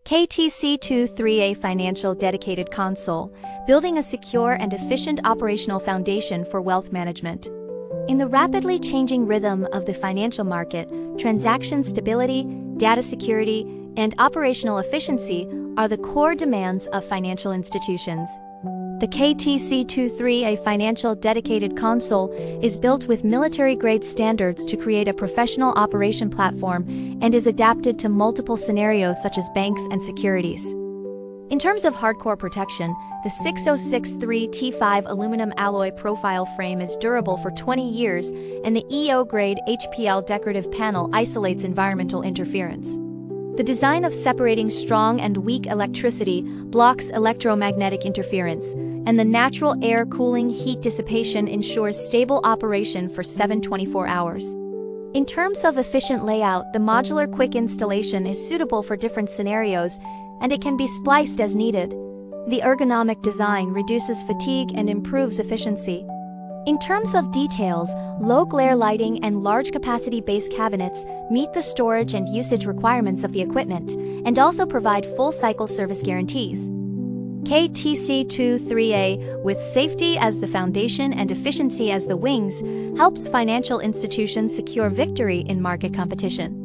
KTC-23A Financial Dedicated Console, building a secure and efficient operational foundation for wealth management. In the rapidly changing rhythm of the financial market, transaction stability, data security, and operational efficiency are the core demands of financial institutions. The KTC-23A Financial Dedicated Console is built with military-grade standards to create a professional operation platform and is adapted to multiple scenarios such as banks and securities. In terms of hardcore protection, the 6063 T5 aluminum alloy profile frame is durable for 20 years, and the EO-grade HPL decorative panel isolates environmental interference. The design of separating strong and weak electricity blocks electromagnetic interference, and the natural air cooling heat dissipation ensures stable operation for 24 hours. In terms of efficient layout, the modular quick installation is suitable for different scenarios, and it can be spliced as needed. The ergonomic design reduces fatigue and improves efficiency. In terms of details, low-glare lighting and large-capacity base cabinets meet the storage and usage requirements of the equipment, and also provide full-cycle service guarantees. KTC-23A, with safety as the foundation and efficiency as the wings, helps financial institutions secure victory in market competition.